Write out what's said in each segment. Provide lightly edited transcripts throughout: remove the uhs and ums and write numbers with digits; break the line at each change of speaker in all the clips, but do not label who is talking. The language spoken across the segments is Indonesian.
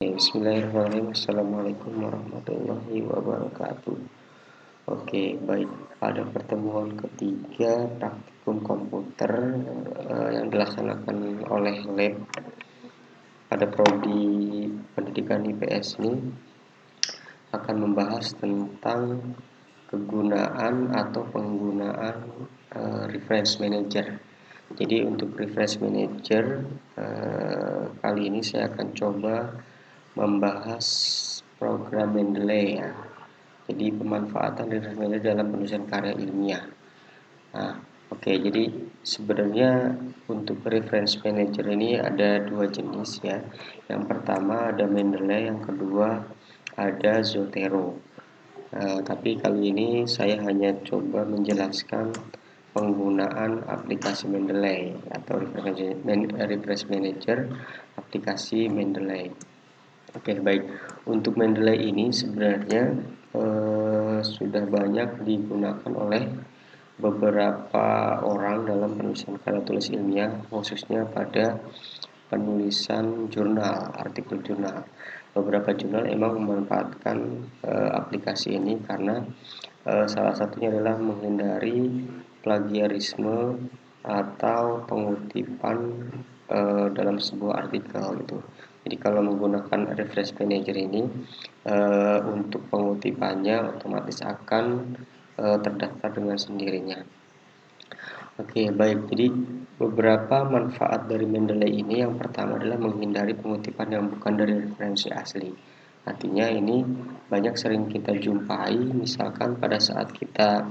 Bismillahirrahmanirrahim. Assalamualaikum warahmatullahi wabarakatuh. Oke, baik. Pada pertemuan ketiga praktikum komputer yang dilaksanakan oleh lab pada prodi pendidikan IPS ini akan membahas tentang kegunaan atau penggunaan reference manager. Jadi untuk reference manager kali ini saya akan coba membahas program Mendeley ya. Jadi pemanfaatan reference manager dalam penulisan karya ilmiah. Nah, oke, jadi sebenarnya untuk reference manager ini ada dua jenis ya. Yang pertama ada Mendeley, yang kedua ada Zotero. Tapi kali ini saya hanya coba menjelaskan penggunaan aplikasi Mendeley atau reference manager aplikasi Mendeley. Oke, baik. Untuk Mendeley ini sebenarnya sudah banyak digunakan oleh beberapa orang dalam penulisan karya tulis ilmiah, khususnya pada penulisan jurnal, artikel jurnal. Beberapa jurnal emang memanfaatkan aplikasi ini karena salah satunya adalah menghindari plagiarisme atau pengutipan dalam sebuah artikel gitu. Jadi kalau menggunakan reference manager ini untuk pengutipannya otomatis akan terdaftar dengan sendirinya. Oke, baik. Jadi beberapa manfaat dari Mendeley ini yang pertama adalah menghindari pengutipan yang bukan dari referensi asli. Artinya ini banyak sering kita jumpai, misalkan pada saat kita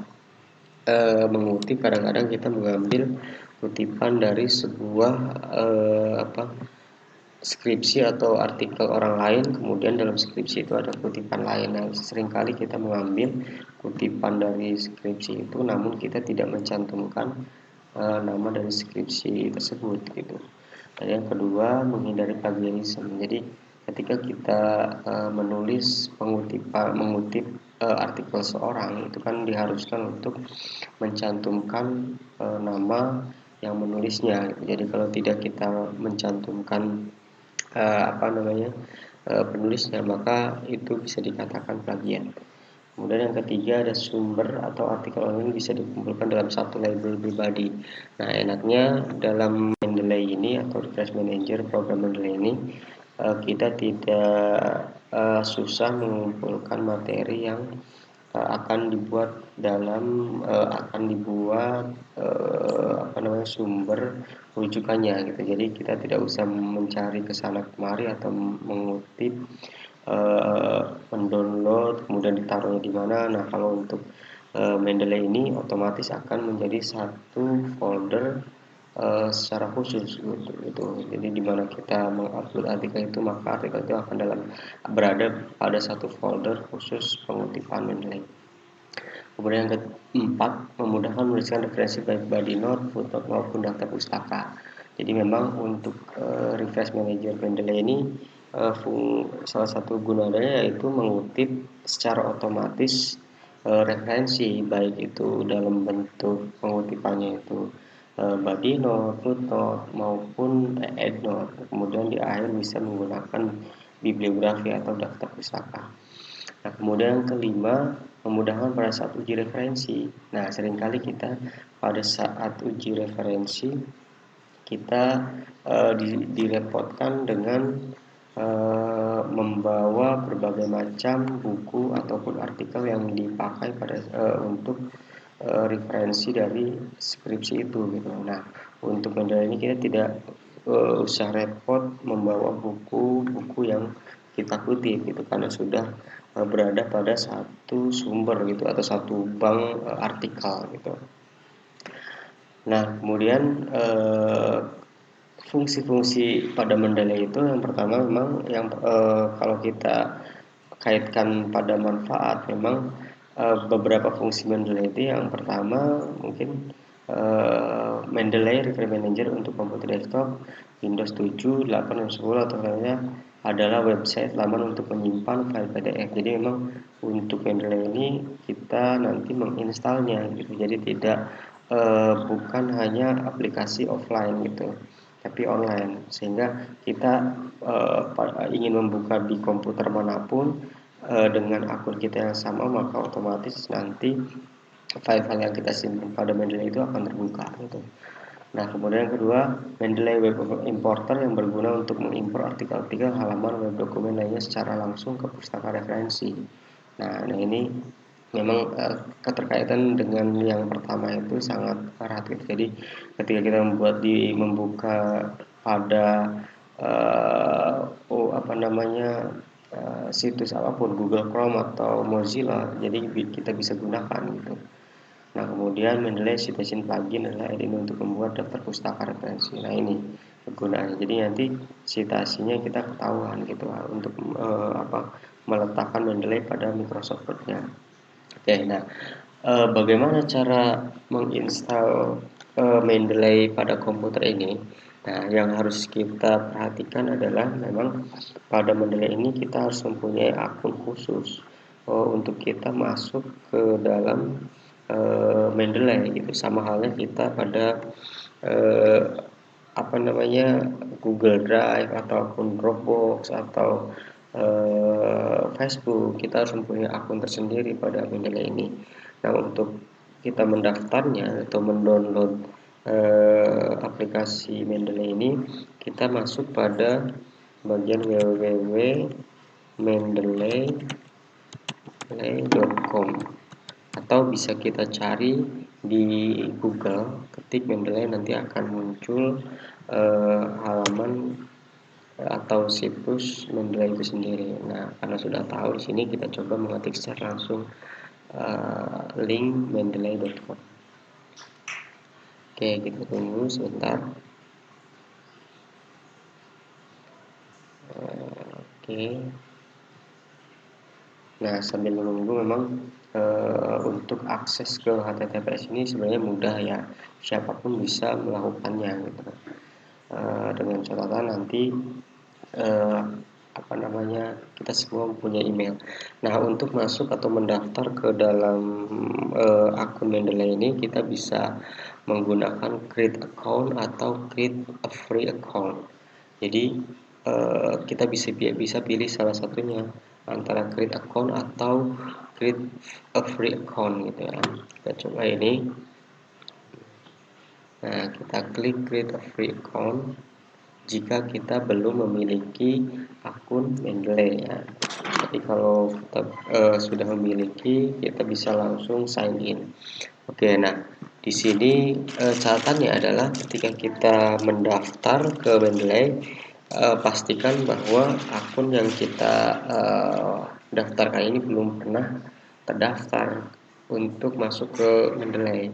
mengutip, kadang-kadang kita mengambil kutipan dari sebuah skripsi atau artikel orang lain, kemudian dalam skripsi itu ada kutipan lain. Nah, seringkali kita mengambil kutipan dari skripsi itu, namun kita tidak mencantumkan nama dari skripsi tersebut gitu. Dan yang kedua, menghindari plagiarisme. Jadi ketika kita mengutip artikel seorang, itu kan diharuskan untuk mencantumkan nama yang menulisnya gitu. Jadi kalau tidak kita mencantumkan penulisnya, maka itu bisa dikatakan plagiat. Kemudian yang ketiga ada sumber atau artikel online bisa dikumpulkan dalam satu label pribadi. Nah, enaknya dalam Mendeley ini atau reference manager program Mendeley ini kita tidak susah mengumpulkan materi yang akan dibuat sumber rujukannya gitu. Jadi kita tidak usah mencari kesana kemari atau mengutip, mendownload kemudian ditaruhnya di mana. Nah, kalau untuk Mendeley ini otomatis akan menjadi satu folder secara khusus gitu. Jadi di mana kita mengupload artikel itu, maka artikel itu akan berada pada satu folder khusus pengutipan Mendeley. Kemudian yang keempat, memudahkan menuliskan referensi baik body note, footnote maupun daftar pustaka. Jadi memang untuk reference manager Mendeley ini salah satu gunanya yaitu mengutip secara otomatis referensi, baik itu dalam bentuk pengutipannya itu body note, footnote maupun endnote. Kemudian di akhir bisa menggunakan bibliografi atau daftar pustaka. Nah, kemudian yang kelima, memudahkan pada saat uji referensi. Nah, seringkali kita pada saat uji referensi kita direpotkan dengan membawa berbagai macam buku ataupun artikel yang dipakai untuk referensi dari skripsi itu gitu. Nah, untuk Mendeley ini kita tidak usah repot membawa buku-buku yang kita kutip gitu, karena sudah berada pada satu sumber gitu atau satu bank artikel gitu. Nah, kemudian fungsi-fungsi pada Mendeley itu yang pertama memang kalau kita kaitkan pada manfaat, memang beberapa fungsi Mendeley itu yang pertama mungkin Mendeley Reference Manager untuk komputer desktop Windows 7, 8, dan 10 atau lainnya adalah website laman untuk menyimpan file PDF. Jadi memang untuk Mendeley ini kita nanti menginstalnya gitu. Jadi tidak bukan hanya aplikasi offline gitu. tapi online, sehingga kita ingin membuka di komputer manapun dengan akun kita yang sama, maka otomatis nanti file-file yang kita simpan pada Mendeley itu akan terbuka gitu. Nah, kemudian yang kedua, Mendeley Web Importer yang berguna untuk mengimpor artikel-artikel, halaman, web dokumen lainnya secara langsung ke pustaka referensi. Nah ini memang keterkaitan dengan yang pertama itu sangat erat gitu. Jadi ketika kita membuka pada situs apapun, Google Chrome atau Mozilla, jadi kita bisa gunakan gitu. Nah, kemudian Mendeley Citation Plugin adalah ini untuk membuat daftar pustaka referensi. Nah, ini kegunaannya. Jadi nanti citasinya kita ketahuan gitu untuk meletakkan Mendeley pada Microsoft Word-nya. Oke, nah bagaimana cara menginstal Mendeley pada komputer ini? Nah, yang harus kita perhatikan adalah memang pada Mendeley ini kita harus mempunyai akun khusus untuk kita masuk ke dalam Mendeley gitu. Sama halnya kita pada Google Drive atau akun Dropbox atau Facebook, kita harus mempunyai akun tersendiri pada Mendeley ini. Nah, untuk kita mendaftarnya atau mendownload aplikasi Mendeley ini, kita masuk pada bagian www.mendeley.com atau bisa kita cari di Google, ketik Mendeley, nanti akan muncul halaman atau situs Mendeley itu sendiri. Nah, karena sudah tahu di sini, kita coba mengetik secara langsung link mendeley.com. Oke, kita tunggu sebentar. Oke. Nah, sambil menunggu memang untuk akses ke HTTPS ini sebenarnya mudah ya, siapapun bisa melakukannya gitu. Dengan catatan nanti kita semua mempunyai email. Nah, untuk masuk atau mendaftar ke dalam akun Mendeley ini, kita bisa menggunakan create account atau create a free account. Jadi kita bisa pilih salah satunya antara create account atau create a free account gitu ya. Kita coba ini. Nah, kita klik create a free account jika kita belum memiliki akun Mendeley ya. Tapi kalau kita sudah memiliki, kita bisa langsung sign in. Oke, nah di sini catatannya adalah ketika kita mendaftar ke Mendeley, pastikan bahwa akun yang kita daftarkan ini belum pernah terdaftar untuk masuk ke Mendeley.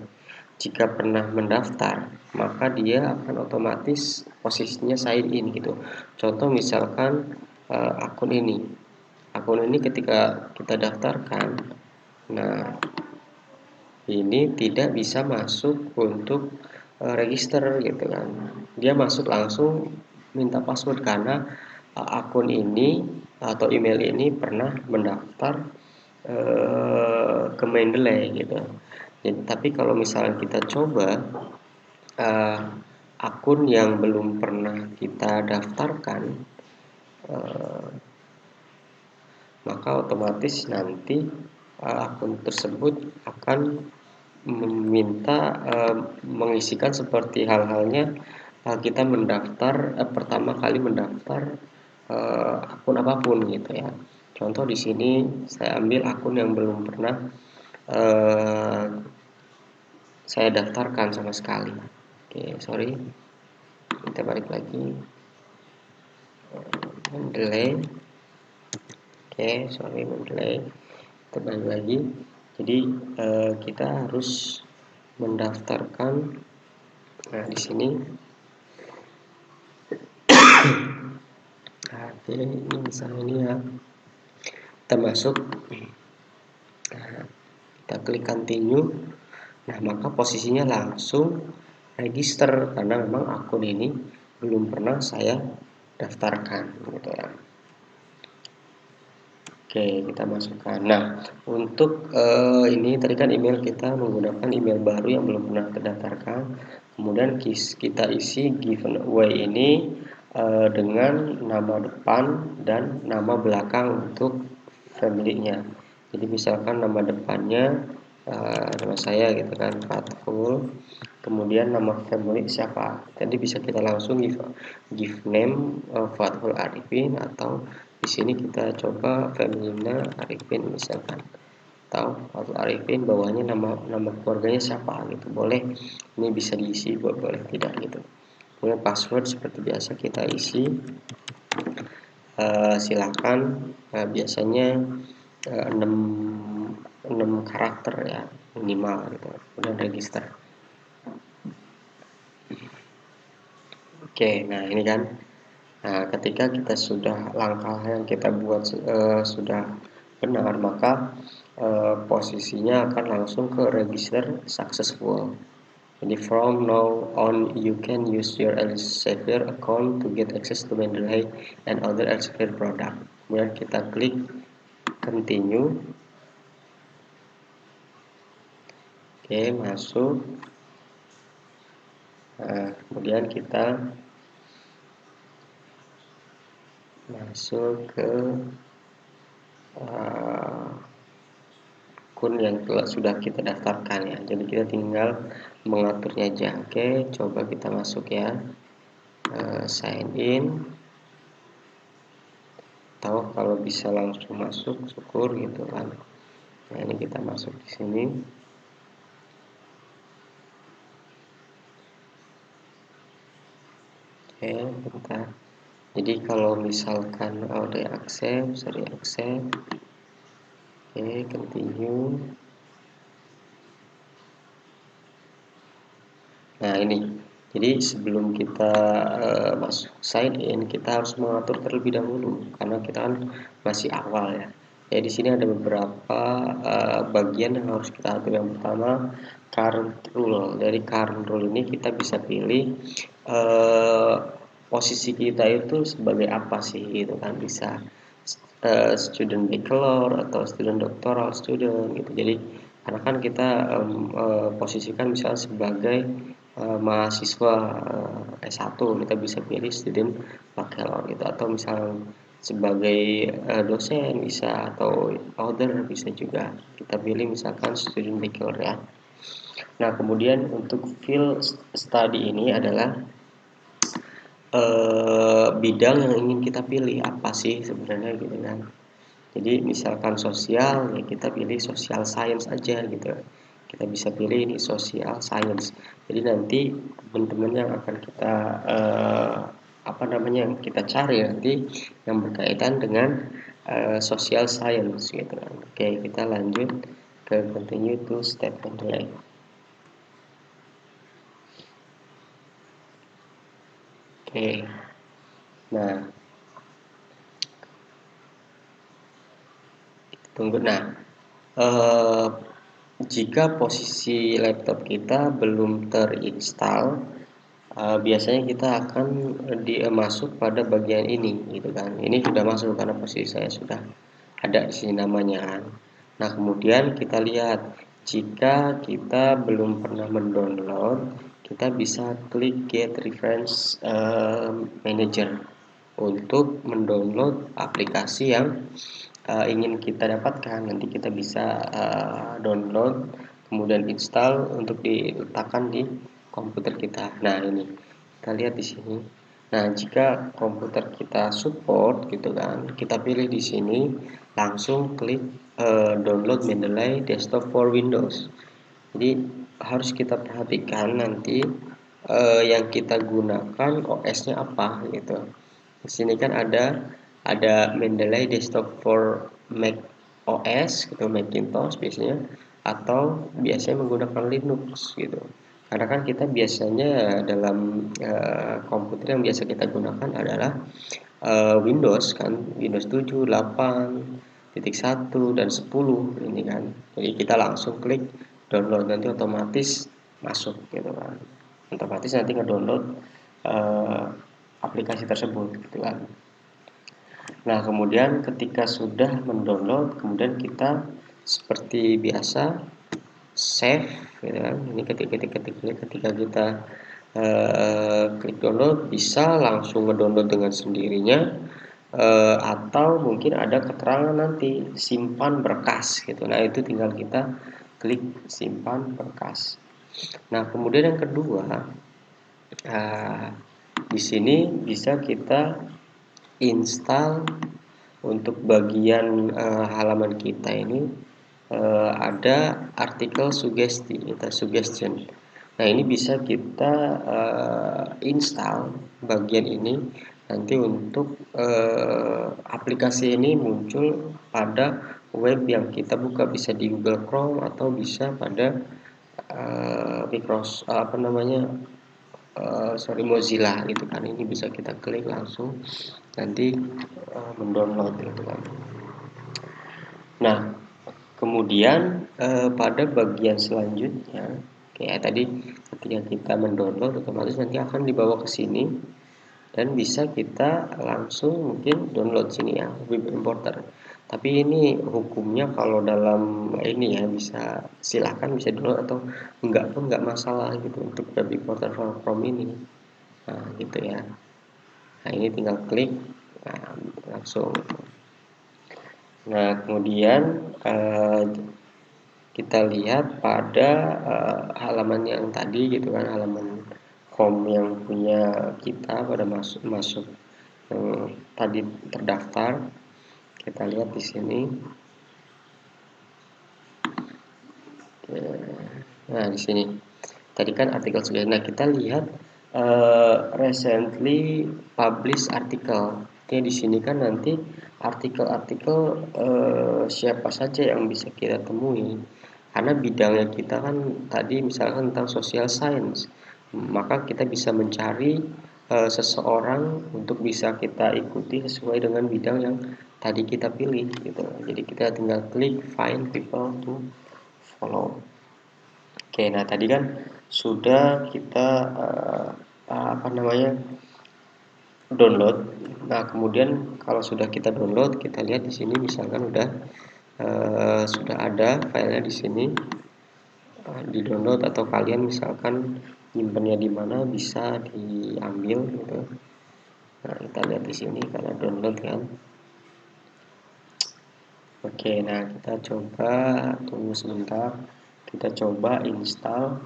Jika pernah mendaftar, maka dia akan otomatis posisinya sign in gitu. Contoh misalkan akun ini ketika kita daftarkan, nah ini tidak bisa masuk untuk register gitu kan. Dia masuk langsung minta password karena akun ini atau email ini pernah mendaftar ke Mendeley gitu. Jadi, tapi kalau misalnya kita coba akun yang belum pernah kita daftarkan, maka otomatis nanti akun tersebut akan meminta mengisikan seperti hal-halnya kita mendaftar pertama kali mendaftar akun apapun gitu ya. Contoh di sini saya ambil akun yang belum pernah saya daftarkan sama sekali. Oke, sorry. Kita balik lagi. Mendeley. Oke, sorry Mendeley. Kita balik lagi. Jadi kita harus mendaftarkan. Nah, di sini. Oke, ini misalnya ini ya. Kita masuk. Nah, kita klik continue. Nah, maka posisinya langsung register karena memang akun ini belum pernah saya daftarkan gitu ya. Oke, kita masukkan. Nah, untuk ini tadi kan email kita menggunakan email baru yang belum pernah terdaftarkan. Kemudian kita isi giveaway ini dengan nama depan dan nama belakang untuk family-nya. Jadi misalkan nama depannya nama saya gitu kan, Fathul. Kemudian nama family siapa? Tadi bisa kita langsung give name Fathul Arifin, atau di sini kita coba Femina Arifin misalkan, atau Fathul Arifin bawahnya nama keluarganya siapa gitu, boleh. Ini bisa diisi, boleh tidak gitu. Kemudian password seperti biasa kita isi. Silakan, biasanya 6 karakter ya minimal gitu. Kemudian register. Oke, nah ini kan. Nah, ketika kita sudah langkah yang kita buat sudah benar, maka posisinya akan langsung ke register successful. Jadi from now on you can use your Elsevier account to get access to Mendeley and other Elsevier product. Kemudian kita klik continue. Oke, masuk. Nah, kemudian kita masuk ke akun yang sudah kita daftarkan ya. Jadi kita tinggal mengaturnya aja. Oke, coba kita masuk ya. Sign in. Atau kalau bisa langsung masuk, syukur gitu kan. Nah, ini kita masuk di sini. Oke, bentar. Jadi kalau misalkan udah accept, sorry accept. Oke, continue. Nah, ini. Jadi sebelum kita masuk sign in, kita harus mengatur terlebih dahulu karena kita kan masih awal ya. Ya di sini ada beberapa bagian yang harus kita atur. Yang pertama, current rule. Dari current rule ini kita bisa pilih posisi kita itu sebagai apa sih gitu kan, bisa student bachelor atau student doctoral student gitu. Jadi karena kan kita posisikan misalnya sebagai mahasiswa S1, kita bisa pilih student bachelor gitu, atau misalnya sebagai dosen bisa, atau other bisa juga kita pilih misalkan student bachelor ya. Nah, kemudian untuk field study ini adalah bidang yang ingin kita pilih apa sih sebenarnya gitu kan. Jadi misalkan sosial ya kita pilih social science aja gitu. Kita bisa pilih ini social science. Jadi nanti teman-teman yang akan kita yang kita cari nanti yang berkaitan dengan social science gitu kan. Oke, kita lanjut ke continue to step Mendeley. Oke. Nah, tunggu. Nah, jika posisi laptop kita belum terinstall, biasanya kita akan masuk pada bagian ini gitu kan. Ini sudah masuk karena posisi saya sudah ada di sini namanya kan. Nah, kemudian kita lihat jika kita belum pernah mendownload, kita bisa klik get reference manager untuk mendownload aplikasi yang ingin kita dapatkan. Nanti kita bisa download kemudian install untuk diletakkan di komputer kita. Nah, ini kita lihat di sini. Nah, jika komputer kita support gitu kan, kita pilih di sini langsung klik download Mendeley Desktop for Windows. Jadi harus kita perhatikan nanti yang kita gunakan OS-nya apa gitu. Di sini kan ada Mendeley Desktop for Mac OS gitu, Macintosh biasanya, atau biasanya menggunakan Linux gitu. Karena kan kita biasanya dalam komputer yang biasa kita gunakan adalah Windows kan, Windows 7, 8.1 dan 10 ini kan. Jadi kita langsung klik download, nanti otomatis masuk gitu kan. Otomatis nanti ngedownload aplikasi tersebut gitu kan. Nah, kemudian ketika sudah mendownload, kemudian kita seperti biasa save, gitu kan. Ini ketika kita klik download, bisa langsung ngedownload dengan sendirinya, atau mungkin ada keterangan nanti simpan berkas gitu. Nah, itu tinggal kita klik simpan berkas. Nah, kemudian yang kedua, di sini bisa kita install untuk bagian halaman kita ini, ada artikel sugesti atau suggestion. Nah, ini bisa kita install bagian ini nanti untuk aplikasi ini muncul pada web yang kita buka, bisa di Google Chrome atau bisa pada Microsoft Mozilla gitu kan. Ini bisa kita klik langsung nanti mendownload gitu kan. Nah, kemudian pada bagian selanjutnya, kayak tadi ketika kita mendownload, otomatis nanti akan dibawa ke sini dan bisa kita langsung mungkin download sini ya, web importer. Tapi ini hukumnya kalau dalam ini ya, bisa silahkan bisa download atau enggak pun enggak masalah gitu untuk web importer from ini. Nah, gitu ya. Nah, ini tinggal klik, nah, langsung. Nah, kemudian kita lihat pada halaman yang tadi gitu kan, halaman home yang punya kita pada masuk yang tadi terdaftar. Kita lihat di sini. Nah, di sini tadi kan artikel sudah. Nah, kita lihat recently published article. Jadi di sini kan nanti artikel-artikel siapa saja yang bisa kita temui. Karena bidangnya kita kan tadi misalkan tentang social science, maka kita bisa mencari seseorang untuk bisa kita ikuti sesuai dengan bidang yang tadi kita pilih gitu. Jadi kita tinggal klik find people to follow. Oke, nah tadi kan sudah kita download. Nah, kemudian kalau sudah kita download, kita lihat di sini misalkan sudah ada filenya di sini, di download, atau kalian misalkan nyimpennya di mana bisa diambil gitu. Nah, kita lihat di sini karena download kan. Oke, nah kita coba tunggu sebentar. Kita coba install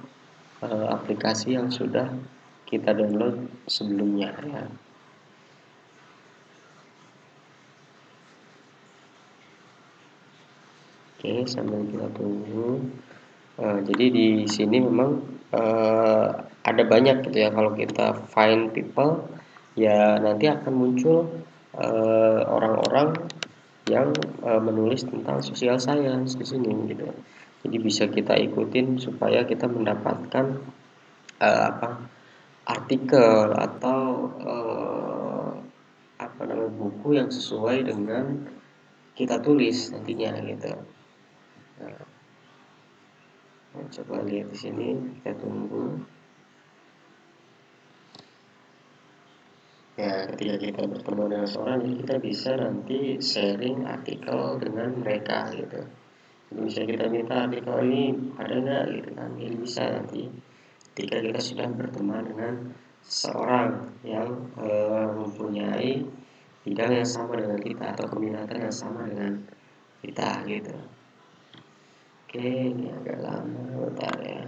aplikasi yang sudah kita download sebelumnya ya. Oke, sambil kita tunggu. Jadi di sini memang ada banyak gitu ya. Kalau kita find people, ya nanti akan muncul orang-orang yang menulis tentang social science di sini gitu. Jadi bisa kita ikutin supaya kita mendapatkan artikel atau buku yang sesuai dengan kita tulis nantinya gitu. Nah, coba lihat di sini, kita tunggu. Ya, ketika kita bertemu dengan seorang, kita bisa nanti sharing artikel dengan mereka gitu. Jadi bisa kita minta artikel ini ada nggak gitu kan? Jadi bisa nanti ketika kita sudah berteman dengan seorang yang mempunyai bidang yang sama dengan kita atau keminatan yang sama dengan kita gitu. Oke, ini agak lama, bentar ya.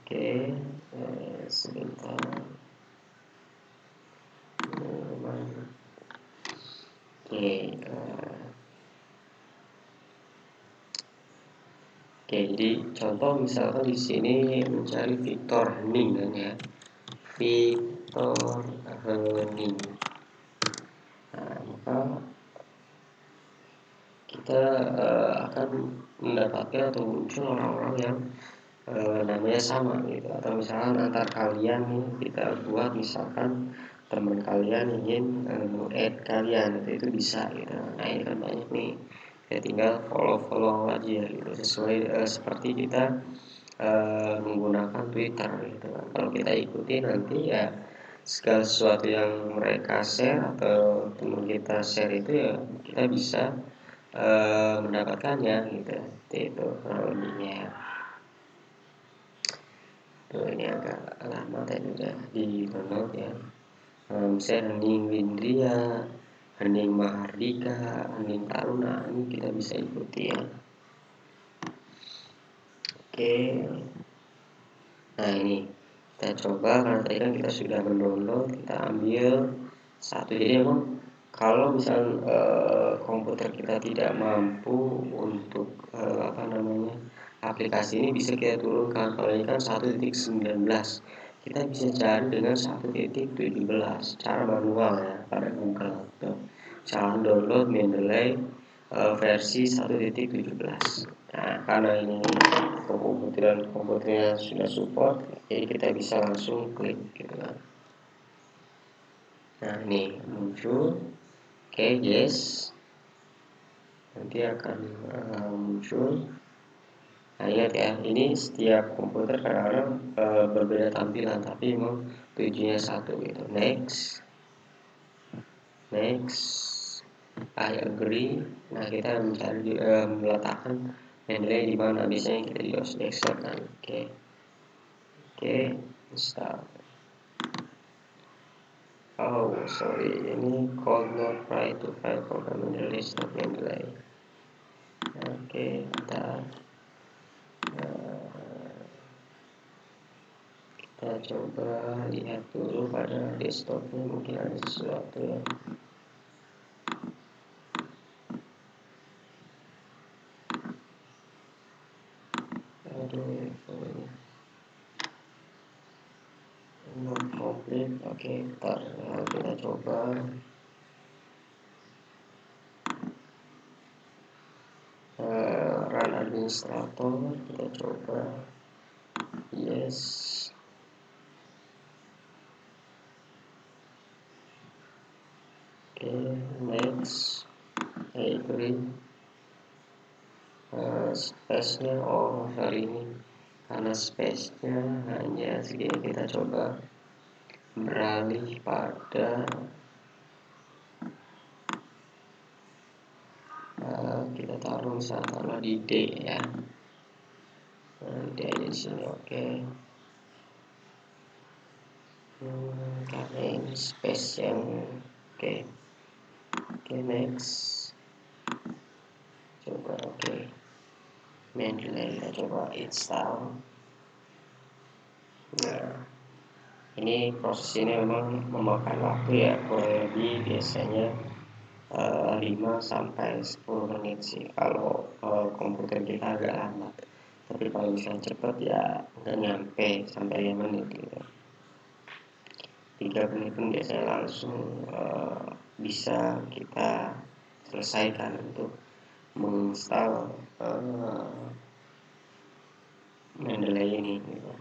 Oke, sebentar. Oke, jadi contoh misalkan di sini mencari Victor Hening kan ya. Victor Hening. Nah, maka kita akan mendapatkan atau muncul orang-orang yang namanya sama gitu. Atau misalkan antar kalian nih kita buat misalkan teman kalian ingin add kalian itu bisa gitu. Nah, ini kan banyak nih, ya tinggal follow aja gitu sesuai seperti kita menggunakan Twitter gitu. Kalau kita ikuti nanti ya segala sesuatu yang mereka share atau teman kita share itu ya kita bisa mendapatkannya gitu. Itu kurang lebihnya. Tuh ini agak lama tadi udah di download ya. Misalnya Hening Windria, Hening Mahardika, Hening Taruna, ini kita bisa ikuti ya. Oke. Nah ini kita coba, karena tadi kan kita sudah mendownload, kita ambil satu. Jadi emang kalau misalnya komputer kita tidak mampu untuk aplikasi ini bisa kita turunkan. Kalau ini kan 1.19, kita bisa cari dengan 1.17 cara manual ya pada Google. Misalnya download Mendeley versi 1.17. Nah, karena ini komputernya sudah support, jadi kita bisa langsung klik gitu kan. Nah ini muncul, oke, yes, nanti akan muncul. Nah ingat ya, ini setiap komputer kadang-kadang berbeda tampilan, tapi memang tujuannya satu gitu. Next, I agree. Nah kita mencari meletakkan Mendeley di mana, biasanya kita di OS desktop kan. Oke, install. Oh sorry, ini could not write to file program in the list of Mendeley. Oke, kita coba lihat dulu pada desktopnya, mungkin ada sesuatu ya. Aduh, ini not complete. Oke, ntar kita coba. Run administrator, kita coba. Yes. Oke, next. I agree. Space-nya, oh hari ini karena space-nya hanya segini, kita coba beralih pada kita taruh misalnya di D ya. D di sini, oke. Karena ini space yang oke, next. Coba Mendeley kita coba install. Nah ini proses ini memang memakan waktu ya, kurang lebih biasanya 5-10 menit sih kalau komputer kita agak lambat. Tapi kalau misalnya cepat ya nggak nyampe sampai 5 menit gitu. 3 menit pun biasanya langsung bisa kita selesaikan untuk menginstal Mendeley ini gitu.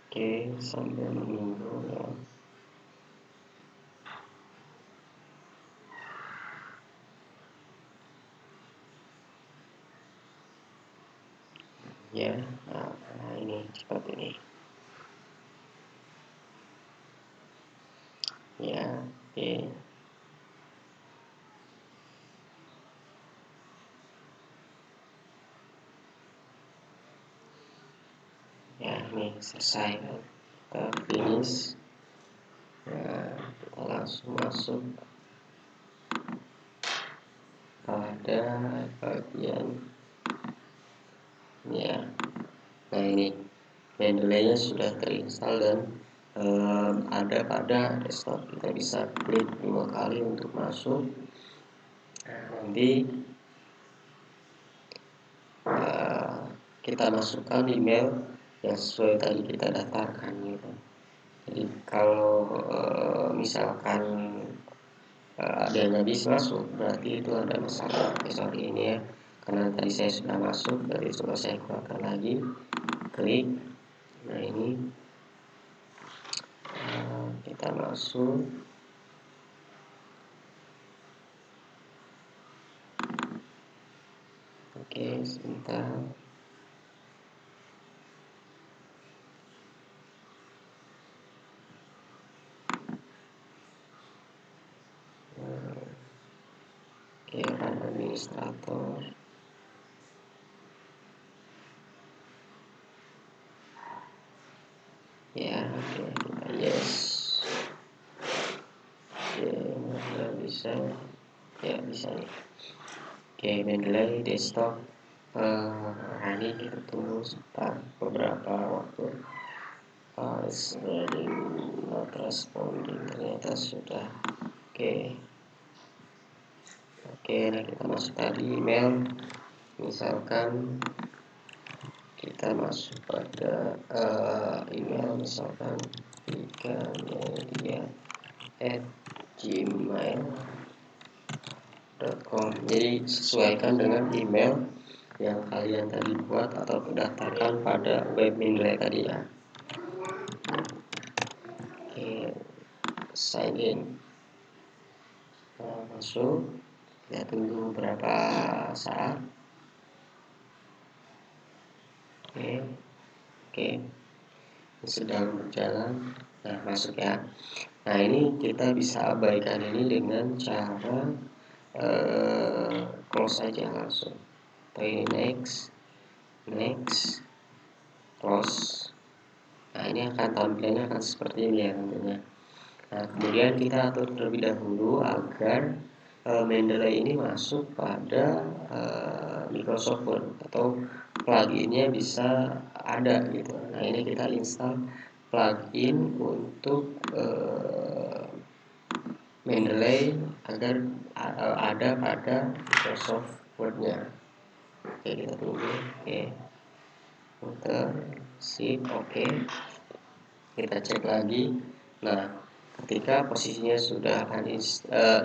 Oke, sambil menunggu ya. Ya, nah ini cepat ini. Ya, oke. Ya, ini selesai kan. Kita finish. Nah, kita langsung masuk pada bagian ya. Nah ini Mendeley-nya sudah terinstall dan ada pada desktop. Kita bisa klik 2 kali untuk masuk. Nah, nanti kita masukkan email yang sesuai tadi kita daftarkan gitu. Jadi kalau misalkan ada yang nggak bisa masuk, berarti itu ada masalah. Sorry ini ya, karena tadi saya sudah masuk, berarti coba saya keluarkan lagi, klik. Nah ini kita masuk. Oke, sebentar. Oke, run administrator. Ya, oke, kita yes. Oke, sudah bisa. Ya, bisa nih. Oke, Mendeley desktop. Ini kita tunggu sebentar beberapa waktu. It's loading, not responding. Ternyata sudah. Oke. Nah kita masuk tadi email. Misalkan kita masuk pada email, misalkan pikamedia@gmail.com. Jadi sesuaikan dengan email yang kalian tadi buat atau daftarkan pada web Mendeley tadi ya. Oke, sign in. Masuk. Ya, tunggu beberapa saat. Oke. Sedang berjalan. Nah, masuk ya. Nah, ini kita bisa abaikan ini dengan cara close saja langsung. Pilih next, close. Nah, ini tampilannya akan seperti ini ya tentunya. Nah, kemudian kita atur terlebih dahulu agar Mendeley ini masuk pada Microsoft Word atau pluginnya bisa ada gitu. Nah, ini kita install plugin untuk Mendeley agar ada pada Microsoft Word-nya. Oke, kita tunggu. Oke, muter, sip, oke. Kita cek lagi. Nah, ketika posisinya sudah akan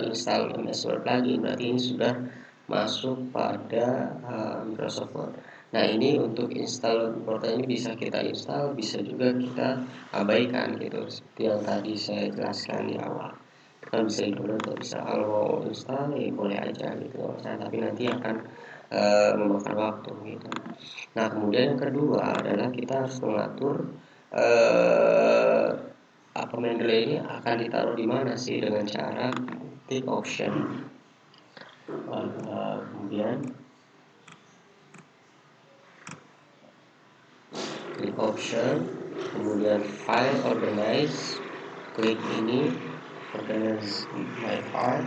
install MS Word plugin, berarti ini sudah masuk pada Microsoft Word. Nah, ini untuk install portal ini bisa kita install, bisa juga kita abaikan gitu. Seperti yang tadi saya jelaskan di awal. Kan bisa download atau bisa kalau install ya boleh aja gitu. Tapi nanti akan memakan waktu gitu. Nah, kemudian yang kedua adalah kita harus mengatur Mendeley ini akan ditaruh di mana sih dengan cara klik option. Kemudian klik option, kemudian file organize, klik ini organize my file.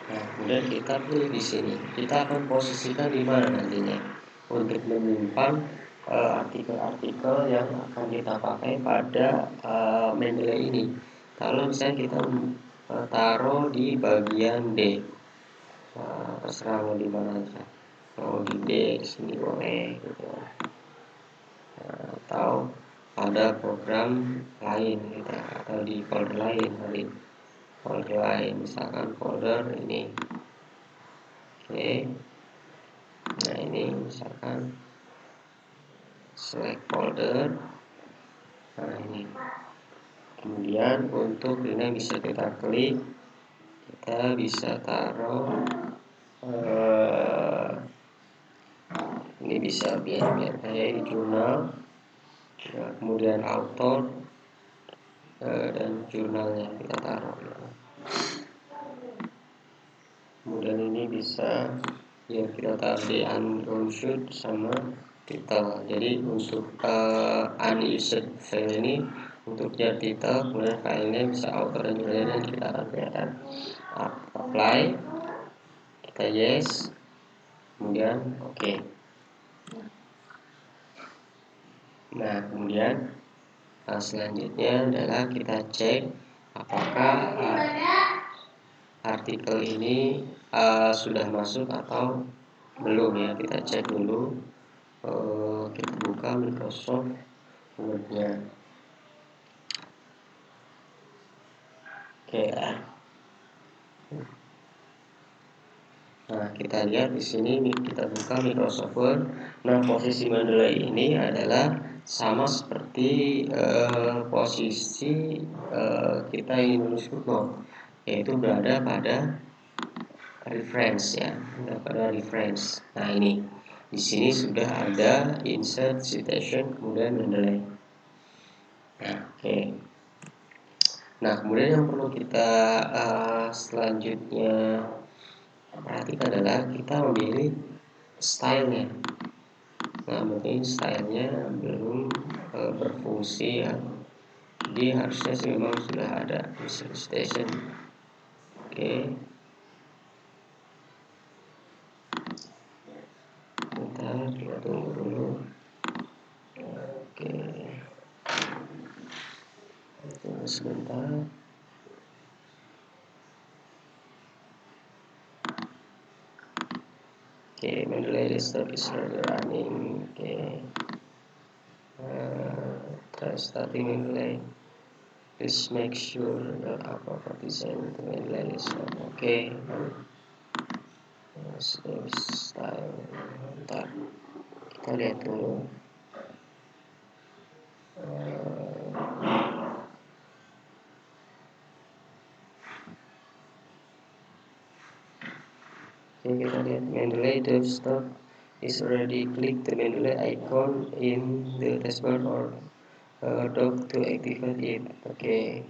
Nah, kemudian kita pilih di sini. Kita akan posisikan di mana nantinya untuk menyimpan artikel-artikel yang akan kita pakai pada Mendeley ini. Kalau misalnya kita taruh di bagian D, terserah mau di mana aja. Mau di D, di sini boleh gitu. Atau pada program lain gitu, atau di folder lain tadi. Folder lain, misalkan folder ini. Oke. Nah, ini misalkan select folder. Nah, ini. Kemudian untuk ini bisa kita klik, kita bisa taruh ini bisa biar kayak jurnal. Nah, kemudian author dan jurnalnya kita taruh. Kemudian ini bisa ya kita taruh di unused sama title. Jadi untuk unused file ini untuk jadi title, kemudian filenya bisa author dan jurnalnya kita akan kelihatan. Apply, kita yes, kemudian oke. Nah, kemudian selanjutnya adalah kita cek apakah artikel ini sudah masuk atau belum ya. Kita cek dulu. Kita buka Microsoft Word-nya. Oke ya. Nah, kita lihat di sini kita buka Microsoft Word. Nah, posisi Mendeley ini adalah sama seperti posisi kita ingin menulis footnote, yaitu berada pada reference ya, pada reference. Nah, ini Di sini sudah ada insert citation kemudian Mendeley. Nah, oke. Nah, kemudian yang perlu kita selanjutnya perhatikan adalah kita memilih stylenya. Nah, mungkin stylenya belum berfungsi ya. Jadi harusnya sih memang sudah ada insert citation. Oke. Bentar, kita tunggu dulu. Oke. Tunggu sebentar. Oke, Mendeley desktop is already running. Oke. Try starting Mendeley. Please make sure that apa design to Mendeley desktop. Oke. Style. Bentar. Kita lihat dulu. Oke, kita lihat Mendeley desktop is already click the Mendeley icon in the taskbar or dock to activate it. Oke.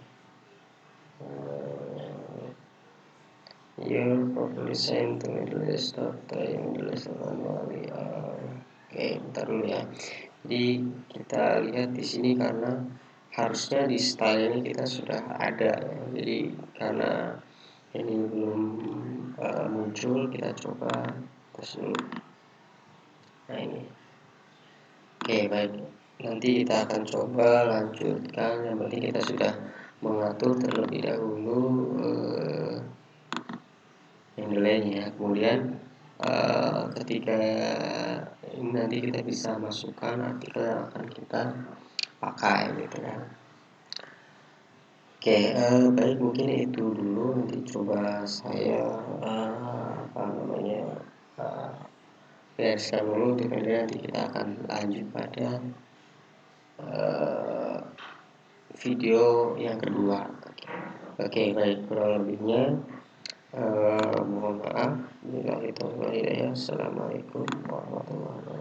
Your properly sent to Mendeley desktop. Try Mendeley desktop manually. Oke, bentar dulu ya. Jadi kita lihat di sini karena harusnya di style ini kita sudah ada ya. Jadi karena ini belum muncul, kita coba terus dulu. Nah ini. Oke, baik. Nanti kita akan coba lanjutkan. Yang penting kita sudah mengatur terlebih dahulu Mendeley-nya. Kemudian ketika nanti kita bisa masukkan artikel yang akan kita pakai gitu kan. Oke, baik, mungkin itu dulu. Nanti coba saya bereskan dulu untuk nanti kita akan lanjut pada video yang kedua. Oke, baik, kurang lebihnya mohon maaf. Assalamualaikum warahmatullahi wabarakatuh.